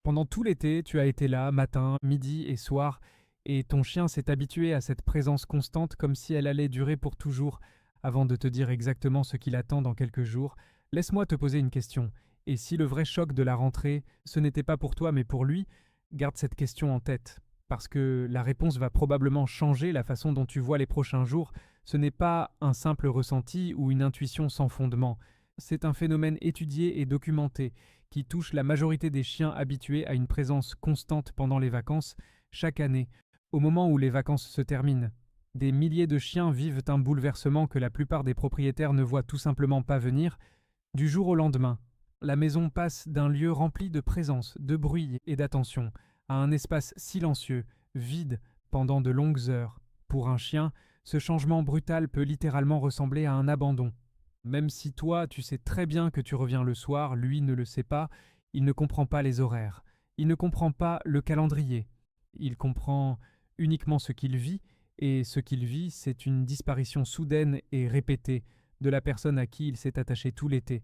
Pendant tout l'été, tu as été là, matin, midi et soir, et ton chien s'est habitué à cette présence constante comme si elle allait durer pour toujours. Avant de te dire exactement ce qu'il attend dans quelques jours, laisse-moi te poser une question. Et si le vrai choc de la rentrée, ce n'était pas pour toi mais pour lui, garde cette question en tête. Parce que la réponse va probablement changer la façon dont tu vois les prochains jours. Ce n'est pas un simple ressenti ou une intuition sans fondement. C'est un phénomène étudié et documenté qui touche la majorité des chiens habitués à une présence constante pendant les vacances, chaque année, au moment où les vacances se terminent. Des milliers de chiens vivent un bouleversement que la plupart des propriétaires ne voient tout simplement pas venir. Du jour au lendemain, la maison passe d'un lieu rempli de présence, de bruit et d'attention, à un espace silencieux, vide, pendant de longues heures. Pour un chien, ce changement brutal peut littéralement ressembler à un abandon. Même si toi, tu sais très bien que tu reviens le soir, lui ne le sait pas, il ne comprend pas les horaires, il ne comprend pas le calendrier, il comprend uniquement ce qu'il vit, et ce qu'il vit, c'est une disparition soudaine et répétée de la personne à qui il s'est attaché tout l'été.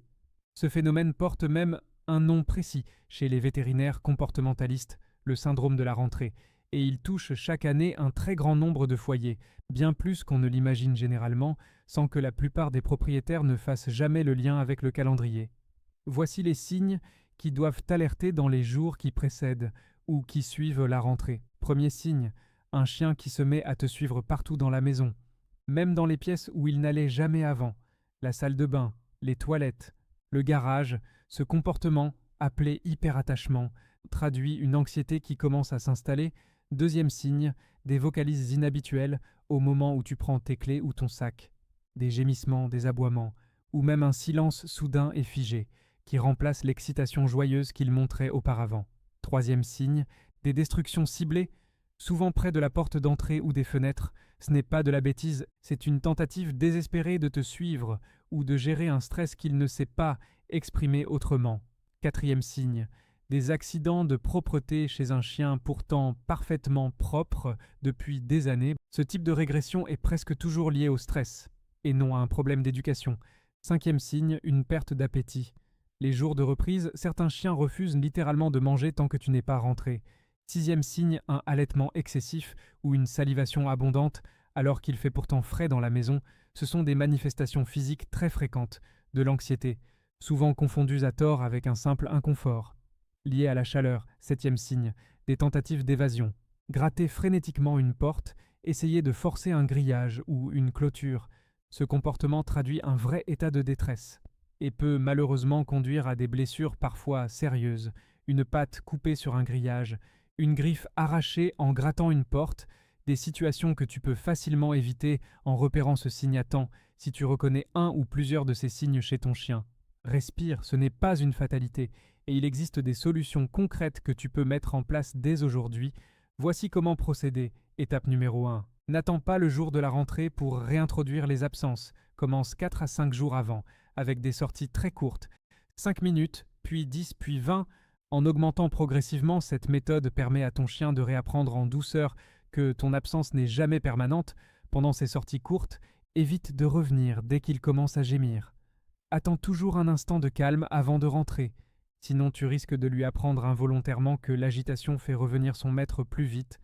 Ce phénomène porte même un nom précis chez les vétérinaires comportementalistes, le syndrome de la rentrée, et il touche chaque année un très grand nombre de foyers, bien plus qu'on ne l'imagine généralement, sans que la plupart des propriétaires ne fassent jamais le lien avec le calendrier. Voici les signes qui doivent t'alerter dans les jours qui précèdent ou qui suivent la rentrée. Premier signe, un chien qui se met à te suivre partout dans la maison, même dans les pièces où il n'allait jamais avant, la salle de bain, les toilettes, le garage. Ce comportement, appelé hyperattachement, traduit une anxiété qui commence à s'installer. Deuxième signe, des vocalises inhabituelles au moment où tu prends tes clés ou ton sac, des gémissements, des aboiements, ou même un silence soudain et figé, qui remplace l'excitation joyeuse qu'il montrait auparavant. Troisième signe, des destructions ciblées, souvent près de la porte d'entrée ou des fenêtres. Ce n'est pas de la bêtise, c'est une tentative désespérée de te suivre ou de gérer un stress qu'il ne sait pas exprimer autrement. Quatrième signe, des accidents de propreté chez un chien pourtant parfaitement propre depuis des années. Ce type de régression est presque toujours lié au stress, et non à un problème d'éducation. Cinquième signe, une perte d'appétit. Les jours de reprise, certains chiens refusent littéralement de manger tant que tu n'es pas rentré. Sixième signe, un halètement excessif ou une salivation abondante, alors qu'il fait pourtant frais dans la maison. Ce sont des manifestations physiques très fréquentes, de l'anxiété, souvent confondues à tort avec un simple inconfort. Lié à la chaleur, septième signe, des tentatives d'évasion. Gratter frénétiquement une porte, essayer de forcer un grillage ou une clôture. Ce comportement traduit un vrai état de détresse et peut malheureusement conduire à des blessures parfois sérieuses, une patte coupée sur un grillage, une griffe arrachée en grattant une porte, des situations que tu peux facilement éviter en repérant ce signe à temps si tu reconnais un ou plusieurs de ces signes chez ton chien. Respire, ce n'est pas une fatalité, et il existe des solutions concrètes que tu peux mettre en place dès aujourd'hui. Voici comment procéder. Étape numéro 1. N'attends pas le jour de la rentrée pour réintroduire les absences. Commence 4 à 5 jours avant, avec des sorties très courtes. 5 minutes, puis 10, puis 20. En augmentant progressivement, cette méthode permet à ton chien de réapprendre en douceur que ton absence n'est jamais permanente. Pendant ces sorties courtes, évite de revenir dès qu'il commence à gémir. Attends toujours un instant de calme avant de rentrer. Sinon tu risques de lui apprendre involontairement que l'agitation fait revenir son maître plus vite.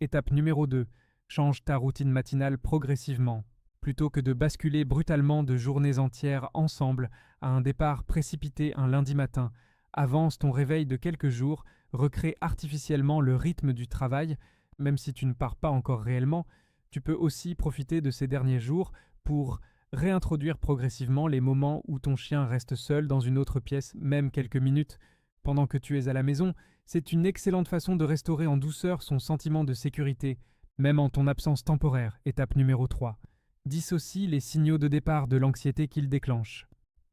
Étape numéro 2. Change ta routine matinale progressivement. Plutôt que de basculer brutalement de journées entières ensemble à un départ précipité un lundi matin, avance ton réveil de quelques jours, recrée artificiellement le rythme du travail. Même si tu ne pars pas encore réellement, tu peux aussi profiter de ces derniers jours pour réintroduire progressivement les moments où ton chien reste seul dans une autre pièce, même quelques minutes, pendant que tu es à la maison. C'est une excellente façon de restaurer en douceur son sentiment de sécurité, même en ton absence temporaire. Étape numéro 3. Dissocie les signaux de départ de l'anxiété qu'il déclenche.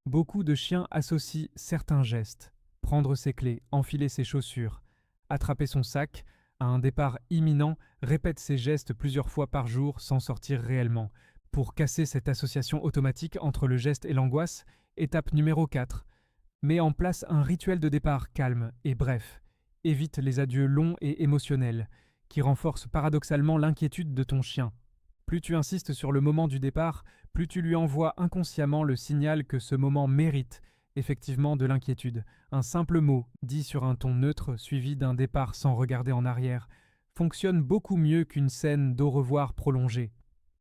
Beaucoup de chiens associent certains gestes, prendre ses clés, enfiler ses chaussures, attraper son sac, à un départ imminent, répète ces gestes plusieurs fois par jour sans sortir réellement. Pour casser cette association automatique entre le geste et l'angoisse, étape numéro 4. Mets en place un rituel de départ calme et bref. Évite les adieux longs et émotionnels, qui renforcent paradoxalement l'inquiétude de ton chien. Plus tu insistes sur le moment du départ, plus tu lui envoies inconsciemment le signal que ce moment mérite effectivement de l'inquiétude. Un simple mot, dit sur un ton neutre, suivi d'un départ sans regarder en arrière, fonctionne beaucoup mieux qu'une scène d'au revoir prolongée.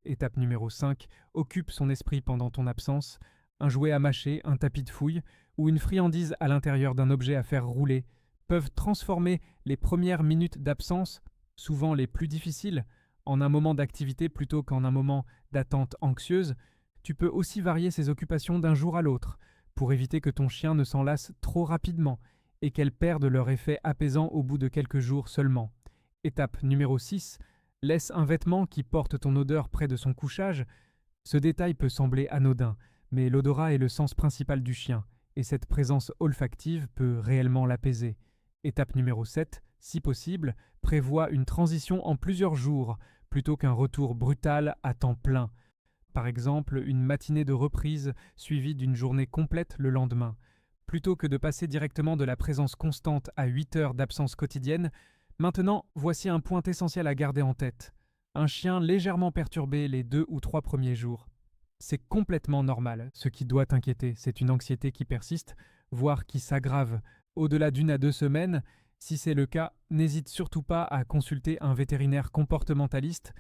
Étape numéro 5, occupe son esprit pendant ton absence. Un jouet à mâcher, un tapis de fouille ou une friandise à l'intérieur d'un objet à faire rouler peuvent transformer les premières minutes d'absence, souvent les plus difficiles, en un moment d'activité plutôt qu'en un moment d'attente anxieuse. Tu peux aussi varier ces occupations d'un jour à l'autre pour éviter que ton chien ne s'en lasse trop rapidement et qu'elles perdent leur effet apaisant au bout de quelques jours seulement. Étape numéro 6, laisse un vêtement qui porte ton odeur près de son couchage. Ce détail peut sembler anodin, mais l'odorat est le sens principal du chien, et cette présence olfactive peut réellement l'apaiser. Étape numéro 7, si possible, prévois une transition en plusieurs jours, plutôt qu'un retour brutal à temps plein. Par exemple, une matinée de reprise suivie d'une journée complète le lendemain. Plutôt que de passer directement de la présence constante à 8 heures d'absence quotidienne, maintenant, voici un point essentiel à garder en tête. Un chien légèrement perturbé les 2 ou 3 premiers jours. C'est complètement normal. Ce qui doit t'inquiéter, c'est une anxiété qui persiste, voire qui s'aggrave. Au-delà d'1 à 2 semaines, si c'est le cas, n'hésite surtout pas à consulter un vétérinaire comportementaliste.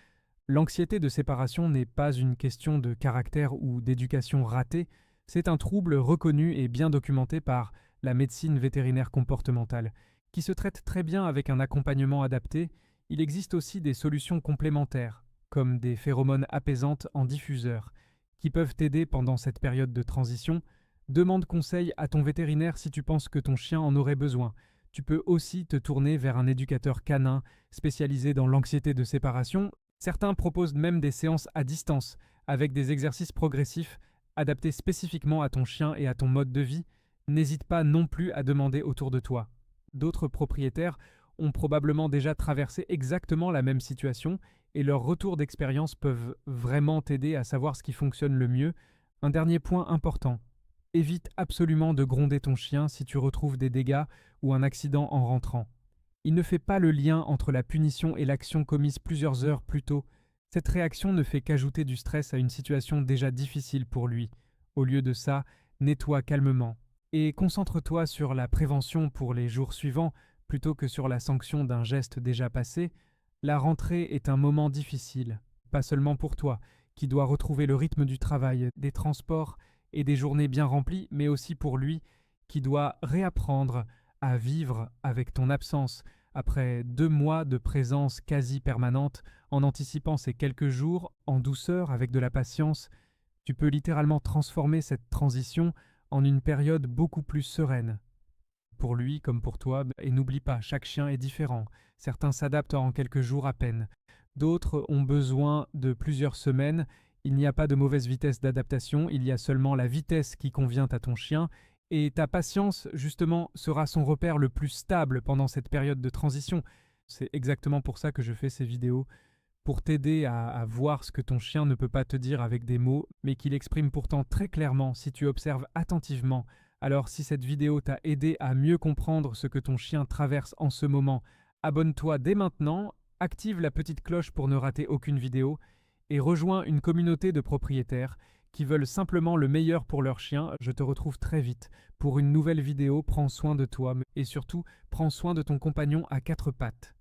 L'anxiété de séparation n'est pas une question de caractère ou d'éducation ratée, c'est un trouble reconnu et bien documenté par la médecine vétérinaire comportementale, qui se traite très bien avec un accompagnement adapté. Il existe aussi des solutions complémentaires, comme des phéromones apaisantes en diffuseur, qui peuvent t'aider pendant cette période de transition. Demande conseil à ton vétérinaire si tu penses que ton chien en aurait besoin. Tu peux aussi te tourner vers un éducateur canin spécialisé dans l'anxiété de séparation. Certains proposent même des séances à distance, avec des exercices progressifs adaptés spécifiquement à ton chien et à ton mode de vie. N'hésite pas non plus à demander autour de toi. D'autres propriétaires ont probablement déjà traversé exactement la même situation et leurs retours d'expérience peuvent vraiment t'aider à savoir ce qui fonctionne le mieux. Un dernier point important. Évite absolument de gronder ton chien si tu retrouves des dégâts ou un accident en rentrant. Il ne fait pas le lien entre la punition et l'action commise plusieurs heures plus tôt. Cette réaction ne fait qu'ajouter du stress à une situation déjà difficile pour lui. Au lieu de ça, nettoie calmement et concentre-toi sur la prévention pour les jours suivants plutôt que sur la sanction d'un geste déjà passé. La rentrée est un moment difficile, pas seulement pour toi, qui dois retrouver le rythme du travail, des transports et des journées bien remplies, mais aussi pour lui, qui doit réapprendre à vivre avec ton absence après 2 mois de présence quasi permanente. En anticipant ces quelques jours, en douceur, avec de la patience, tu peux littéralement transformer cette transition en une période beaucoup plus sereine. Pour lui comme pour toi, et n'oublie pas, chaque chien est différent. Certains s'adaptent en quelques jours à peine. D'autres ont besoin de plusieurs semaines. Il n'y a pas de mauvaise vitesse d'adaptation, il y a seulement la vitesse qui convient à ton chien. Et ta patience, justement, sera son repère le plus stable pendant cette période de transition. C'est exactement pour ça que je fais ces vidéos, pour t'aider à voir ce que ton chien ne peut pas te dire avec des mots, mais qu'il exprime pourtant très clairement si tu observes attentivement. Alors si cette vidéo t'a aidé à mieux comprendre ce que ton chien traverse en ce moment, abonne-toi dès maintenant, active la petite cloche pour ne rater aucune vidéo, et rejoins une communauté de propriétaires qui veulent simplement le meilleur pour leur chien. Je te retrouve très vite pour une nouvelle vidéo. Prends soin de toi et surtout, prends soin de ton compagnon à 4 pattes.